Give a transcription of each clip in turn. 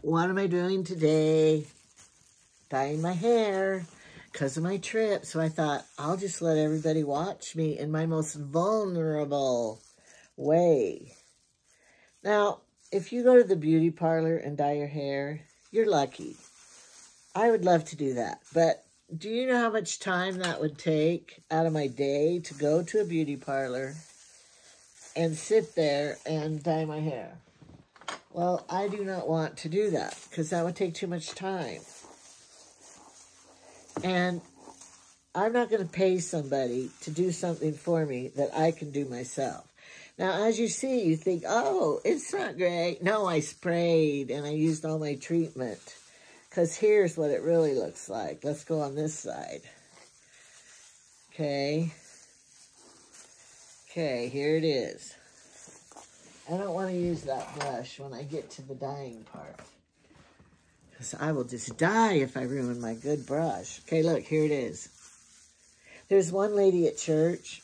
What am I doing today? Dyeing my hair because of my trip. So I thought, I'll just let everybody watch me in my most vulnerable way. Now, if you go to the beauty parlor and dye your hair, you're lucky. I would love to do that. But do you know how much time that would take out of my day to go to a beauty parlor and sit there and dye my hair? Well, I do not want to do that because that would take too much time. And I'm not going to pay somebody to do something for me that I can do myself. Now, as you see, you think, oh, it's not great. No, I sprayed and I used all my treatment. Because here's what it really looks like. Let's go on this side. Okay. Okay, here it is. I don't want to use that brush when I get to the dyeing part. Because I will just die if I ruin my good brush. Okay, look, here it is. There's one lady at church.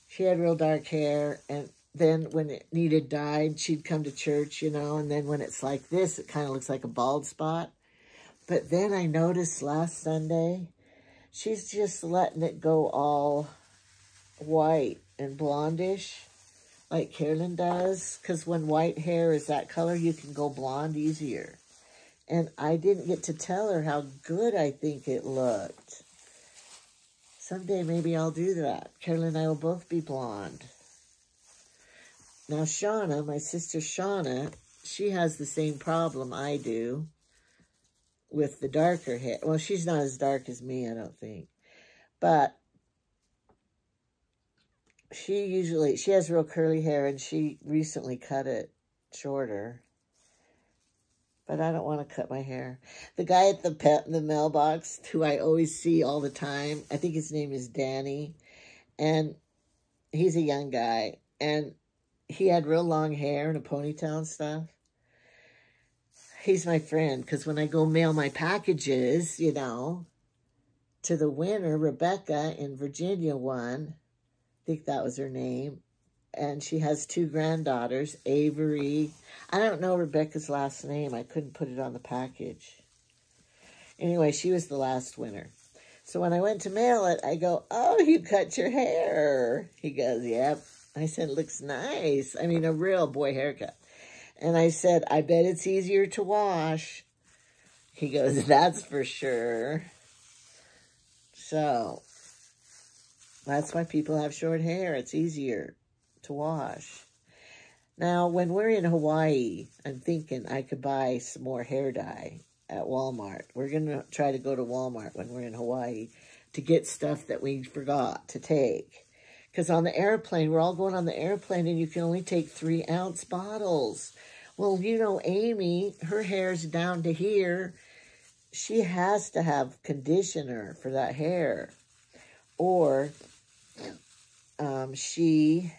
She had real dark hair, and then when it needed dyed, she'd come to church, you know, and then when it's like this, it kind of looks like a bald spot. But then I noticed last Sunday, she's just letting it go all white and blondish, like Carolyn does, because when white hair is that color, you can go blonde easier. And I didn't get to tell her how good I think it looked. Someday maybe I'll do that. Carolyn and I will both be blonde. Now Shauna, my sister Shauna, she has the same problem I do with the darker hair. Well, she's not as dark as me, I don't think. But she has real curly hair, and she recently cut it shorter. But I don't want to cut my hair. The guy at the mailbox, who I always see all the time, I think his name is Danny, and he's a young guy, and he had real long hair and a ponytail and stuff. He's my friend, because when I go mail my packages, you know, to the winner, Rebecca in Virginia won. I think that was her name. And she has 2 granddaughters, Avery. I don't know Rebecca's last name. I couldn't put it on the package. Anyway, she was the last winner. So when I went to mail it, I go, oh, you cut your hair. He goes, yep. I said, looks nice. I mean, a real boy haircut. And I said, I bet it's easier to wash. He goes, that's for sure. So that's why people have short hair. It's easier to wash. Now, when we're in Hawaii, I'm thinking I could buy some more hair dye at Walmart. We're going to try to go to Walmart when we're in Hawaii to get stuff that we forgot to take. Because on the airplane, we're all going on the airplane, and you can only take 3-ounce bottles. Well, you know, Amy, her hair's down to here. She has to have conditioner for that hair. Or she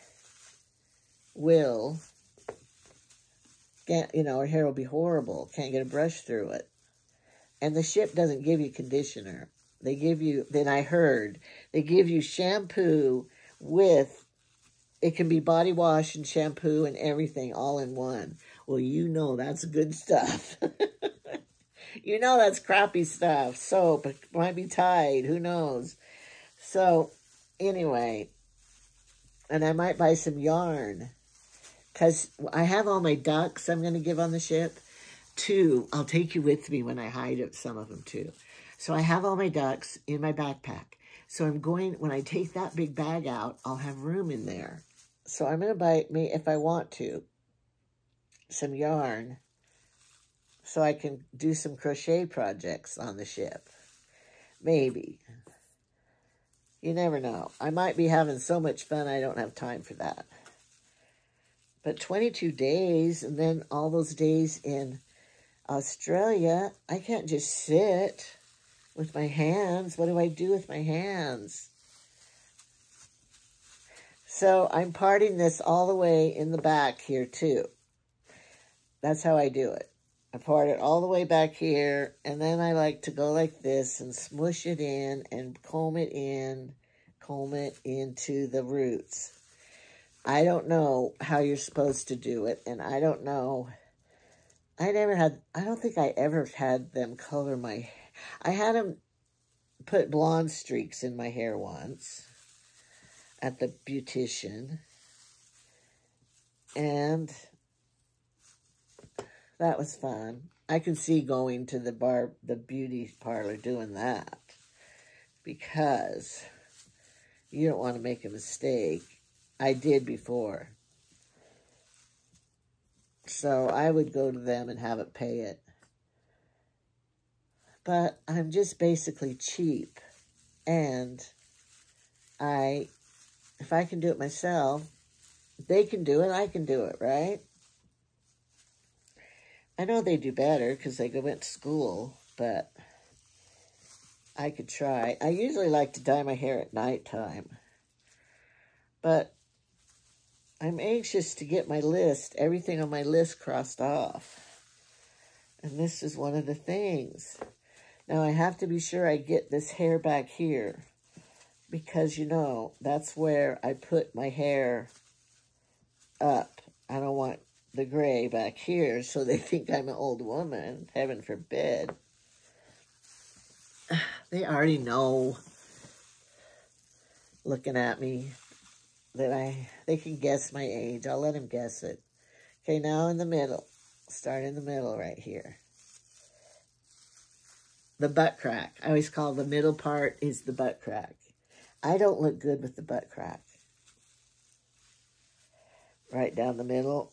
will get, you know, her hair will be horrible. Can't get a brush through it. And the ship doesn't give you conditioner. They give you, then I heard, they give you shampoo with, it can be body wash and shampoo and everything all in one. Well, you know that's good stuff. You know that's crappy stuff. Soap, it might be Tide, who knows. So, anyway, and I might buy some yarn. Because I have all my ducks I'm going to give on the ship. 2, I'll take you with me when I hide some of them too. So I have all my ducks in my backpack. So I'm going, when I take that big bag out, I'll have room in there. So I'm going to buy me, if I want to, some yarn so I can do some crochet projects on the ship. Maybe. You never know. I might be having so much fun I don't have time for that. But 22 days, and then all those days in Australia, I can't just sit with my hands. What do I do with my hands? So I'm parting this all the way in the back here too. That's how I do it. I part it all the way back here, and then I like to go like this and smush it in and comb it into the roots. I don't know how you're supposed to do it, and I don't know I don't think I ever had them color my, I had them put blonde streaks in my hair once at the beautician. And that was fun. I can see going to the beauty parlor doing that, because you don't want to make a mistake. I did before. So I would go to them and have it pay it. But I'm just basically cheap. And if I can do it myself, they can do it, I can do it, right? I know they do better because they went to school, but I could try. I usually like to dye my hair at nighttime, but I'm anxious to get my list, everything on my list crossed off. And this is one of the things. Now I have to be sure I get this hair back here, because, you know, that's where I put my hair up. I don't want the gray back here so they think I'm an old woman. Heaven forbid. They already know, looking at me, that they can guess my age. I'll let them guess it. Okay, now in the middle. Start in the middle right here. The butt crack. I always call the middle part is the butt crack. I don't look good with the butt crack. Right down the middle.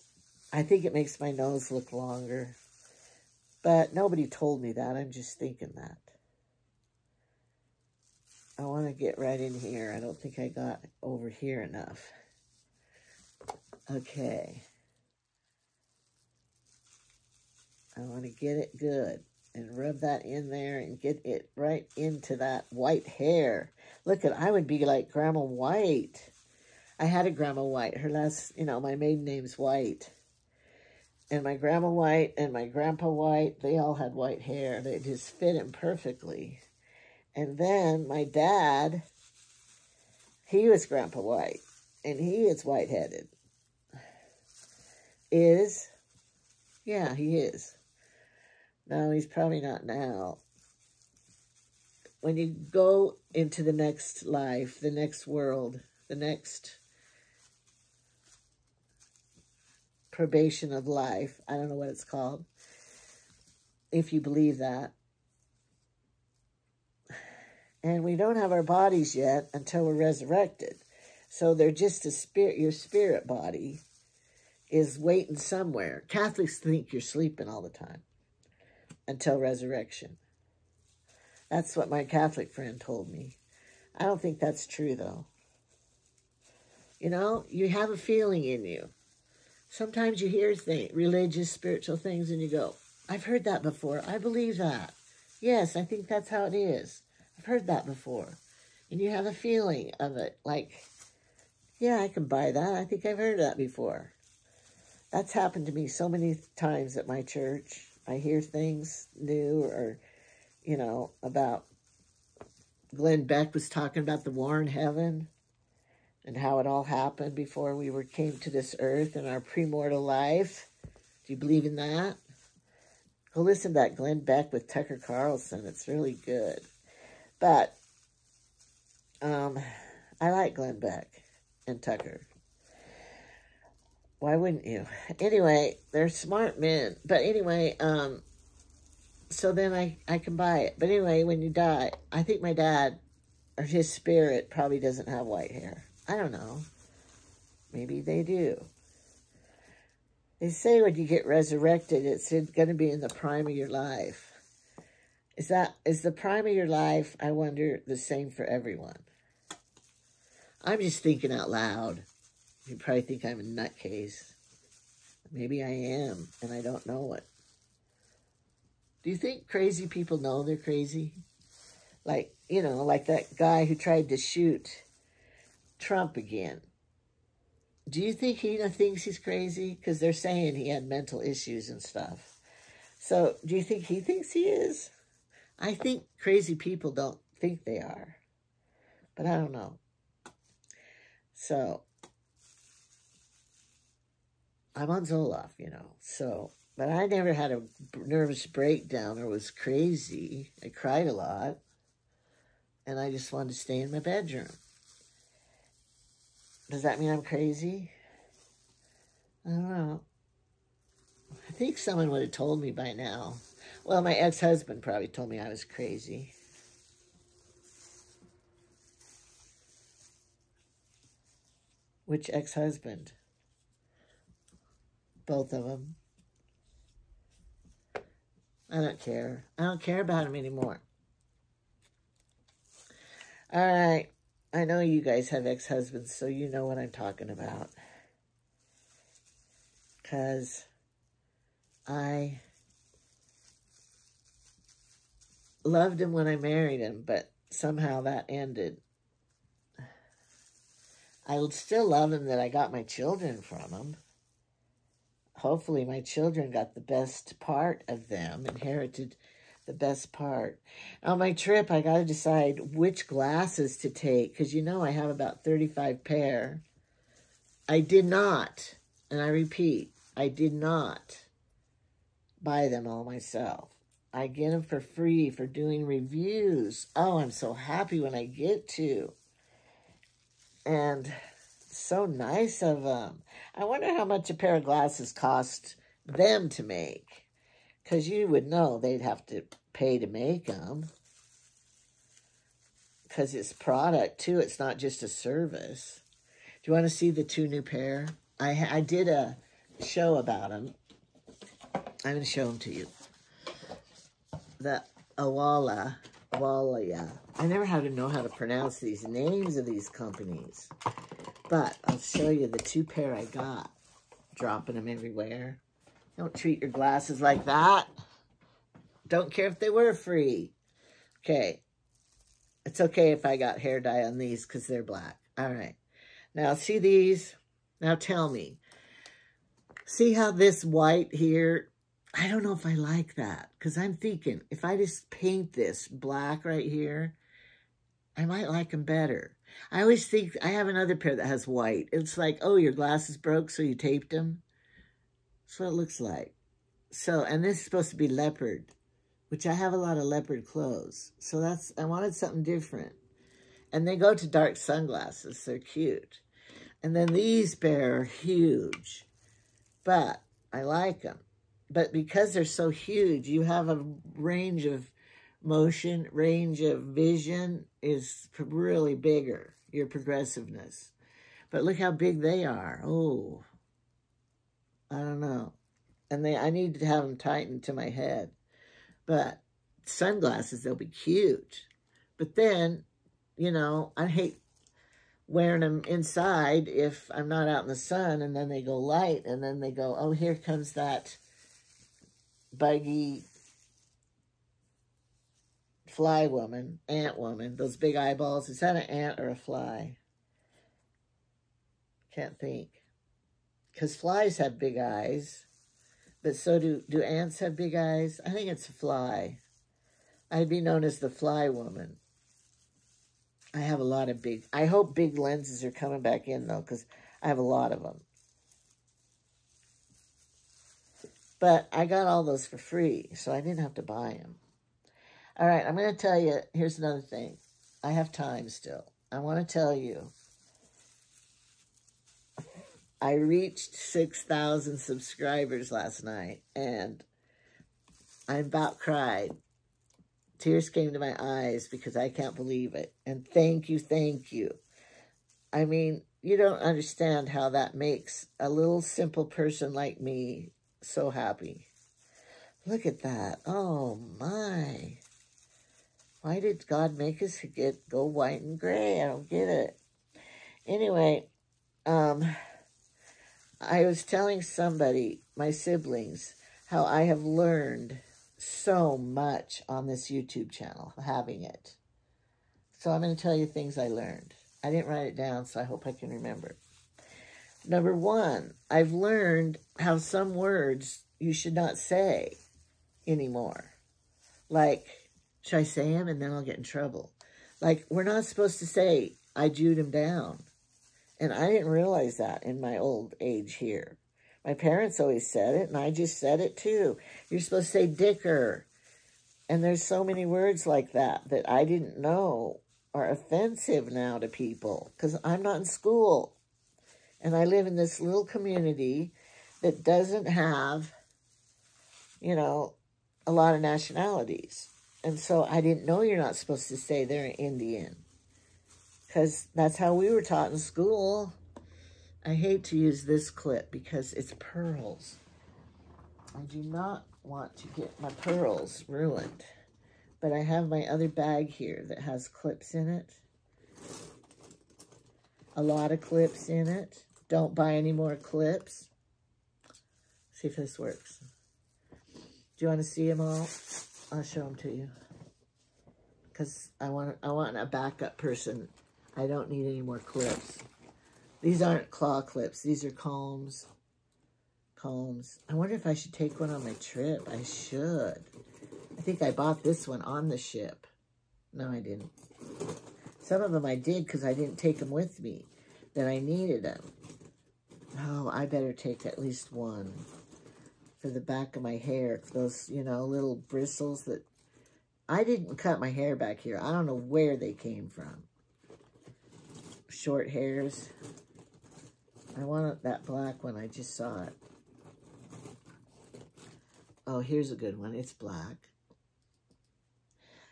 I think it makes my nose look longer. But nobody told me that. I'm just thinking that. I want to get right in here. I don't think I got over here enough. Okay. I want to get it good and rub that in there and get it right into that white hair. Look, I would be like Grandma White. I had a Grandma White. Her last, my maiden name's White. And my Grandma White and my Grandpa White, they all had white hair. They just fit him perfectly. And then my dad, he was Grandpa White. And he is white-headed. Yeah, he is. No, he's probably not now. When you go into the next life, the next world, the next probation of life, I don't know what it's called, if you believe that. And we don't have our bodies yet until we're resurrected. So they're just a spirit, your spirit body is waiting somewhere. Catholics think you're sleeping all the time until resurrection. That's what my Catholic friend told me. I don't think that's true, though. You have a feeling in you. Sometimes you hear religious, spiritual things, and you go, I've heard that before. I believe that. Yes, I think that's how it is. I've heard that before. And you have a feeling of it, like, yeah, I can buy that. I think I've heard that before. That's happened to me so many times at my church. I hear things new or, about Glenn Beck was talking about the war in heaven and how it all happened before we came to this earth in our premortal life. Do you believe in that? Go listen to that Glenn Beck with Tucker Carlson. It's really good. But I like Glenn Beck and Tucker. Why wouldn't you? Anyway, they're smart men. But anyway, so then I can buy it. But anyway, when you die, I think my dad, or his spirit, probably doesn't have white hair. I don't know. Maybe they do. They say when you get resurrected, it's going to be in the prime of your life. Is the prime of your life, I wonder, the same for everyone? I'm just thinking out loud. You probably think I'm a nutcase. Maybe I am, and I don't know it. Do you think crazy people know they're crazy? Like, like that guy who tried to shoot Trump again. Do you think he thinks he's crazy? Because they're saying he had mental issues and stuff. So, do you think he thinks he is? I think crazy people don't think they are. But I don't know. So, I'm on Zoloft, so But I never had a nervous breakdown or was crazy. I cried a lot. And I just wanted to stay in my bedroom. Does that mean I'm crazy? I don't know. I think someone would have told me by now. Well, my ex-husband probably told me I was crazy. Which ex-husband? Both of them. I don't care. I don't care about him anymore. All right. I know you guys have ex-husbands, so you know what I'm talking about. Because I loved him when I married him, but somehow that ended. I still love him that I got my children from him. Hopefully my children got the best part of them, inherited the best part. On my trip, I got to decide which glasses to take, because you know I have about 35 pair. I did not, and I repeat, I did not buy them all myself. I get them for free for doing reviews. Oh, I'm so happy when I get to. And so nice of them. I wonder how much a pair of glasses cost them to make. Because you would know they'd have to pay to make them. Because it's product, too. It's not just a service. Do you want to see the 2 new pair? I did a show about them. I'm going to show them to you. The Awala. I never had to know how to pronounce these names of these companies. But I'll show you the 2 pair I got. Dropping them everywhere. Don't treat your glasses like that. Don't care if they were free. Okay. It's okay if I got hair dye on these because they're black. All right. Now, see these? Now tell me. See how this white here? I don't know if I like that. Because I'm thinking, if I just paint this black right here, I might like them better. I always think, I have another pair that has white. It's like, oh, your glasses broke, so you taped them. That's what it looks like. So, and this is supposed to be leopard, which I have a lot of leopard clothes. So that's, I wanted something different. And they go to dark sunglasses. They're cute. And then these pair are huge. But I like them. But because they're so huge, you have a range of motion, range of vision is really bigger, your progressiveness. But look how big they are. Oh, I don't know. And I need to have them tightened to my head. But sunglasses, they'll be cute. But then, you know, I hate wearing them inside if I'm not out in the sun and then they go light and then they go, oh, here comes that buggy fly woman, ant woman, those big eyeballs. Is that an ant or a fly? Can't think. Because flies have big eyes, but so do ants have big eyes? I think it's a fly. I'd be known as the fly woman. I have a lot of big, I hope big lenses are coming back in though, because I have a lot of them. But I got all those for free, so I didn't have to buy them. All right, I'm going to tell you, here's another thing. I have time still. I want to tell you, I reached 6,000 subscribers last night, and I about cried. Tears came to my eyes because I can't believe it. And thank you, thank you. I mean, you don't understand how that makes a little simple person like me so happy. Look at that. Oh, my. Why did God make us go white and gray? I don't get it. Anyway, I was telling somebody, my siblings, how I have learned so much on this YouTube channel, having it. So I'm going to tell you things I learned. I didn't write it down, so I hope I can remember. Number 1, I've learned how some words you should not say anymore. Like, should I say them and then I'll get in trouble? Like, we're not supposed to say, I Jewed him down. And I didn't realize that in my old age here. My parents always said it, and I just said it too. You're supposed to say dicker. And there's so many words like that that I didn't know are offensive now to people because I'm not in school. And I live in this little community that doesn't have, you know, a lot of nationalities. And so I didn't know you're not supposed to say they're Indian because that's how we were taught in school. I hate to use this clip because it's pearls. I do not want to get my pearls ruined. But I have my other bag here that has clips in it. A lot of clips in it. Don't buy any more clips. See if this works. Do you want to see them all? I'll show them to you. Because I want a backup person. I don't need any more clips. These aren't claw clips. These are combs. I wonder if I should take one on my trip. I should. I think I bought this one on the ship. No, I didn't. Some of them I did because I didn't take them with me. Then I needed them. Oh, I better take at least one for the back of my hair. Those, you know, little bristles that... I didn't cut my hair back here. I don't know where they came from. Short hairs. I wanted that black one. I just saw it. Oh, here's a good one. It's black.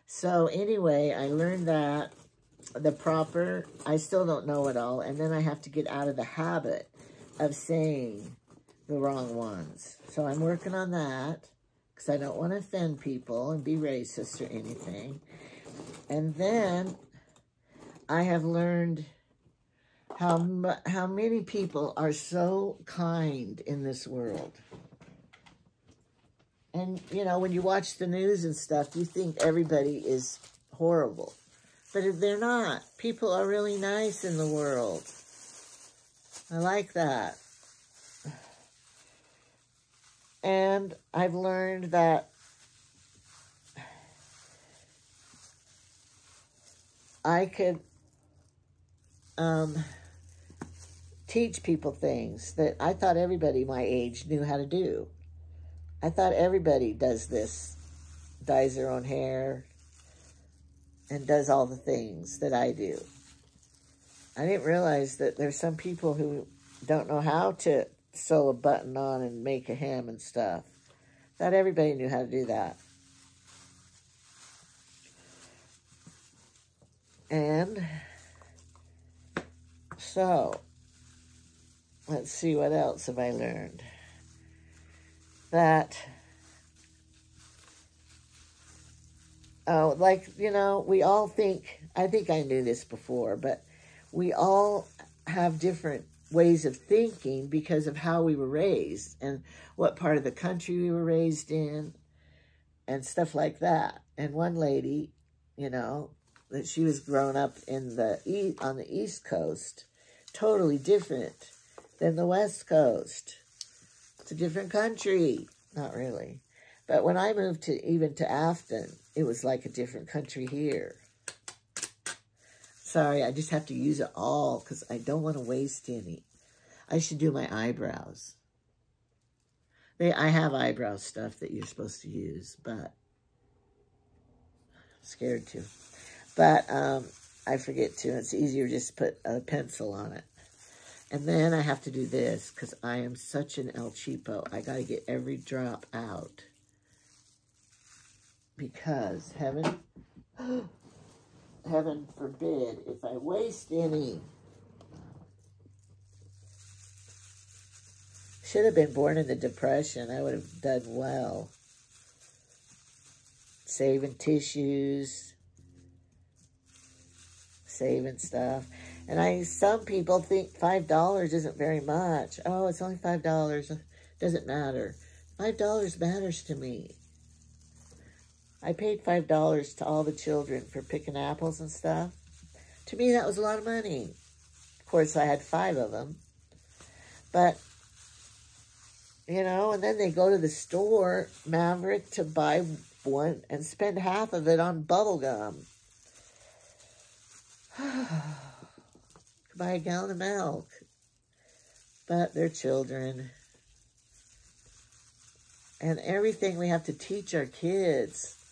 So anyway, I learned that the proper, I still don't know it all. And then I have to get out of the habit of saying the wrong ones. So I'm working on that because I don't want to offend people and be racist or anything. And then I have learned how many people are so kind in this world. And, you know, when you watch the news and stuff, you think everybody is horrible. But they're not. People are really nice in the world. I like that. And I've learned that I could teach people things that I thought everybody my age knew how to do. I thought everybody does this, dyes their own hair, and does all the things that I do. I didn't realize that there's some people who don't know how to sew a button on and make a hem and stuff. Thought everybody knew how to do that. And so, let's see, what else have I learned? That, like, you know, we all think, I think I knew this before, but we all have different ways of thinking because of how we were raised and what part of the country we were raised in and stuff like that. And one lady, you know, that she was grown up in on the East Coast, totally different than the West Coast. It's a different country. Not really. But when I moved even to Afton, it was like a different country here. Sorry, I just have to use it all because I don't want to waste any. I should do my eyebrows. I have eyebrow stuff that you're supposed to use, but I'm scared to. But I forget to. It's easier just to put a pencil on it. And then I have to do this because I am such an El Cheapo. I got to get every drop out. Because heaven forbid if I waste any. Should have been born in the Depression. I would have done well. Saving tissues. Saving stuff. And some people think $5 isn't very much. Oh, it's only $5. Doesn't matter. $5 matters to me. I paid $5 to all the children for picking apples and stuff. To me, that was a lot of money. Of course, I had 5 of them. But, you know, and then they go to the store, Maverick, to buy one and spend half of it on bubble gum. Buy a gallon of milk. But they're children. And everything we have to teach our kids.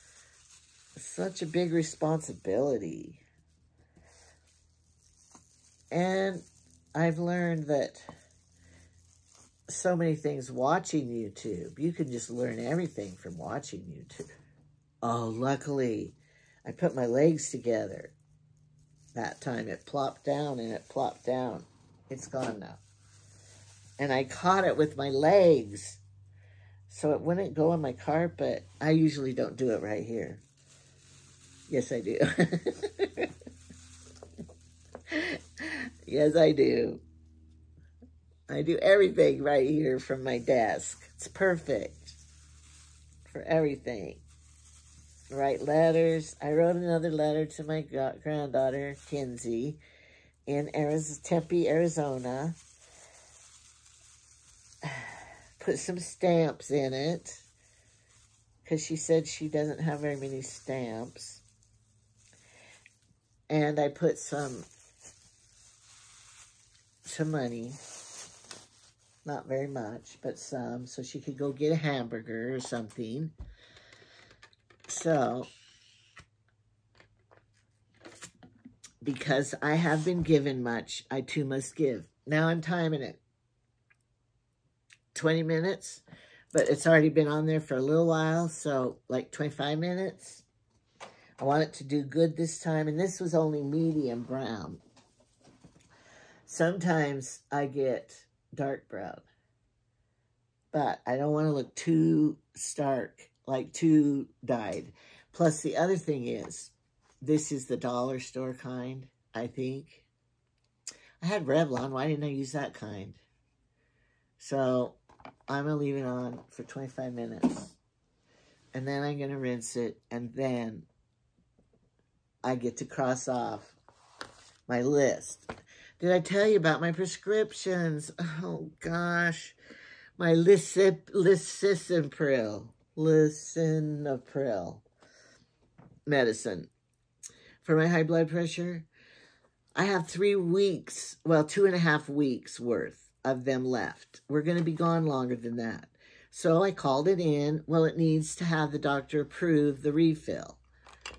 Such a big responsibility. And I've learned that so many things watching YouTube. You can just learn everything from watching YouTube. Oh, luckily, I put my legs together. That time it plopped down and it plopped down. It's gone now. And I caught it with my legs. So it wouldn't go on my carpet. I usually don't do it right here. Yes, I do. Yes, I do. I do everything right here from my desk. It's perfect for everything. Write letters. I wrote another letter to my granddaughter, Kinsey, in Tempe, Arizona. Put some stamps in it because she said she doesn't have very many stamps. And I put some money. Not very much, but some, so she could go get a hamburger or something. So, because I have been given much, I too must give. Now I'm timing it. 20 minutes, but it's already been on there for a little while, so like 25 minutes. I want it to do good this time, and this was only medium brown. Sometimes I get dark brown, but I don't want to look too stark, like too dyed. Plus, the other thing is, this is the dollar store kind, I think. I had Revlon. Why didn't I use that kind? So, I'm going to leave it on for 25 minutes. And then I'm going to rinse it, and then I get to cross off my list. Did I tell you about my prescriptions? Oh, gosh. My lisinopril medicine for my high blood pressure. I have 3 weeks, well, 2.5 weeks worth of them left. We're going to be gone longer than that. So I called it in. Well, it needs to have the doctor approve the refill.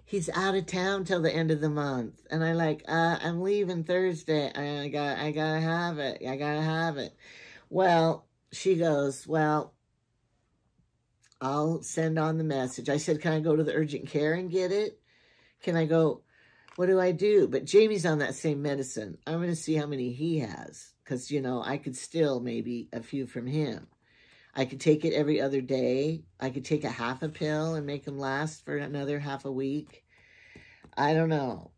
He's out of town till the end of the month. And I'm leaving Thursday. I gotta have it. I gotta have it. Well, she goes, well, I'll send on the message. I said, can I go to the urgent care and get it? Can I go? What do I do? But Jamie's on that same medicine. I'm going to see how many he has. Because, you know, I could still maybe a few from him. I could take it every other day. I could take a half a pill and make them last for another half a week. I don't know.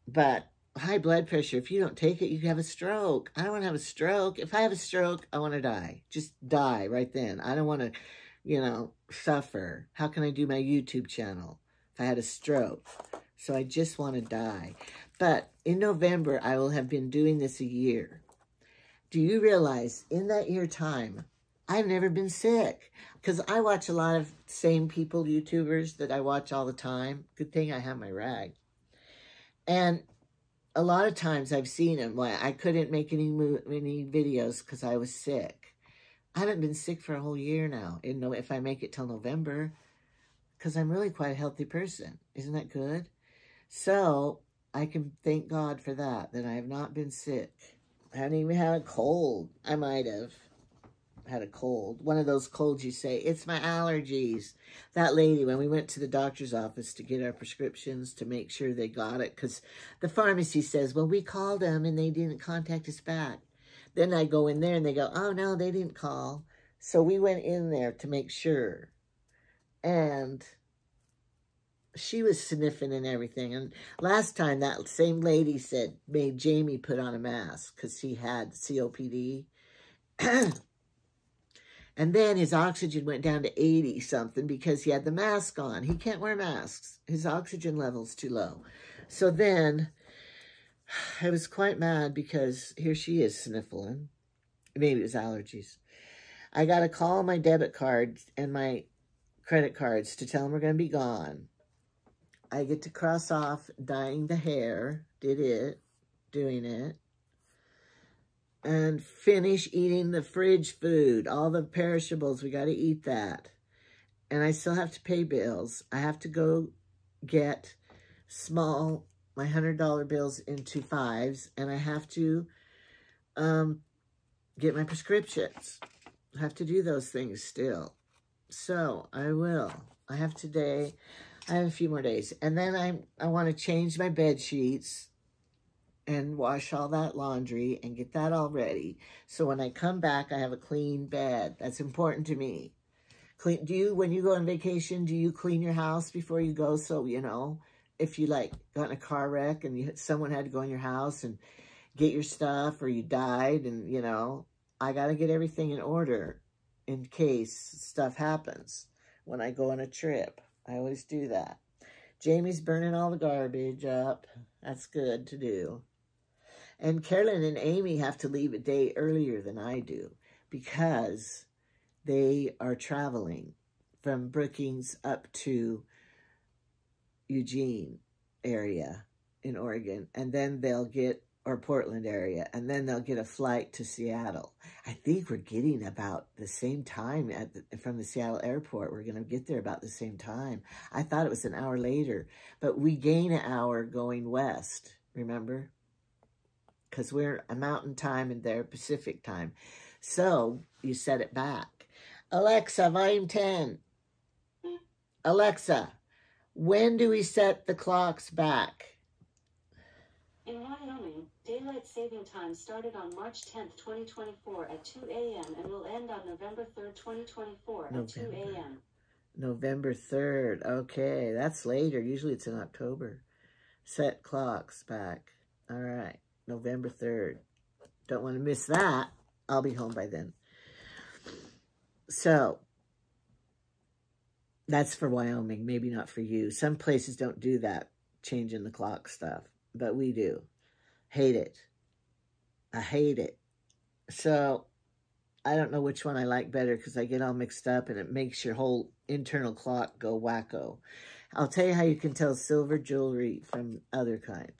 But high blood pressure, if you don't take it, you can have a stroke. I don't want to have a stroke. If I have a stroke, I want to die. Just die right then. I don't want to, you know, suffer. How can I do my YouTube channel if I had a stroke? So I just want to die. But in November, I will have been doing this a year. Do you realize in that year time, I've never been sick? Because I watch a lot of same people, YouTubers that I watch all the time. Good thing I have my rag. And a lot of times I've seen them. Well, I couldn't make any videos because I was sick. I haven't been sick for a whole year now. If I make it till November, because I'm really quite a healthy person. Isn't that good? So I can thank God for that I have not been sick. I haven't even had a cold. I might have had a cold. One of those colds you say, it's my allergies. That lady, when we went to the doctor's office to get our prescriptions to make sure they got it, because the pharmacy says, well, we called them and they didn't contact us back. Then I go in there and they go, oh, no, they didn't call. So we went in there to make sure. And she was sniffing and everything. And last time that same lady made Jamie put on a mask because he had COPD. And then his oxygen went down to 80 something because he had the mask on. He can't wear masks. His oxygen level's too low. So then I was quite mad because here she is sniffling. Maybe it was allergies. I got to call my debit cards and my credit cards to tell them we're going to be gone. I get to cross off dyeing the hair. Doing it. and finish eating the fridge food, all the perishables. We got to eat that. And I still have to pay bills. I have to go get my $100 bills into 5s, and I have to get my prescriptions. I have to do those things still. So I will. I have today. I have a few more days. And then I want to change my bed sheets and wash all that laundry and get that all ready. So when I come back, I have a clean bed. That's important to me. When you go on vacation, do you clean your house before you go? So, you know, if you like got in a car wreck and someone had to go in your house and get your stuff, or you died, and, you know, I got to get everything in order in case stuff happens when I go on a trip. I always do that. Jamie's burning all the garbage up. That's good to do. And Carolyn and Amy have to leave a day earlier than I do because they are traveling from Brookings up to Eugene area in Oregon, and then they'll get, or Portland area, and then they'll get a flight to Seattle. I think we're getting about the same time from the Seattle airport. We're going to get there about the same time. I thought it was an hour later, but we gain an hour going west, remember? Because we're a mountain time and they're Pacific time. So you set it back. Alexa, volume 10. Alexa, when do we set the clocks back? In Wyoming, Daylight Saving Time started on March 10th, 2024 at 2 a.m. and will end on November 3rd, 2024 at 2 a.m. November 3rd. Okay, that's later. Usually it's in October. Set clocks back. All right, November 3rd. Don't want to miss that. I'll be home by then. So, that's for Wyoming, maybe not for you. Some places don't do that, changing the clock stuff, but we do. Hate it. I hate it. So, I don't know which one I like better because I get all mixed up and it makes your whole internal clock go wacko. I'll tell you how you can tell silver jewelry from other kind.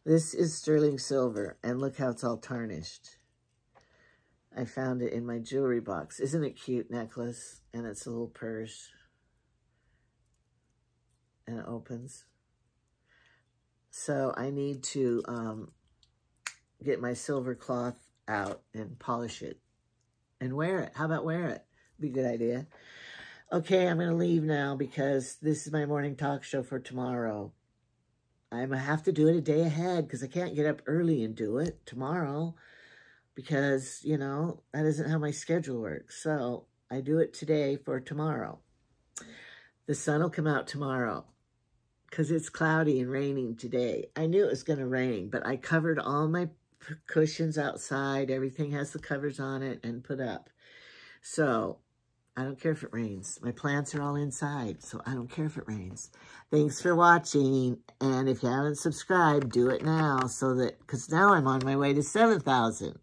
This is sterling silver, and look how it's all tarnished. I found it in my jewelry box. Isn't it cute necklace? And it's a little purse. And it opens. So I need to get my silver cloth out and polish it. And wear it. How about wear it? Be a good idea. Okay, I'm going to leave now because this is my morning talk show for tomorrow. I'm going to have to do it a day ahead because I can't get up early and do it tomorrow. Because, you know, that isn't how my schedule works. So I do it today for tomorrow. The sun will come out tomorrow because it's cloudy and raining today. I knew it was going to rain, but I covered all my cushions outside. Everything has the covers on it and put up. So I don't care if it rains. My plants are all inside, so I don't care if it rains. Thanks for watching. And if you haven't subscribed, do it now so that, because now I'm on my way to 7,000.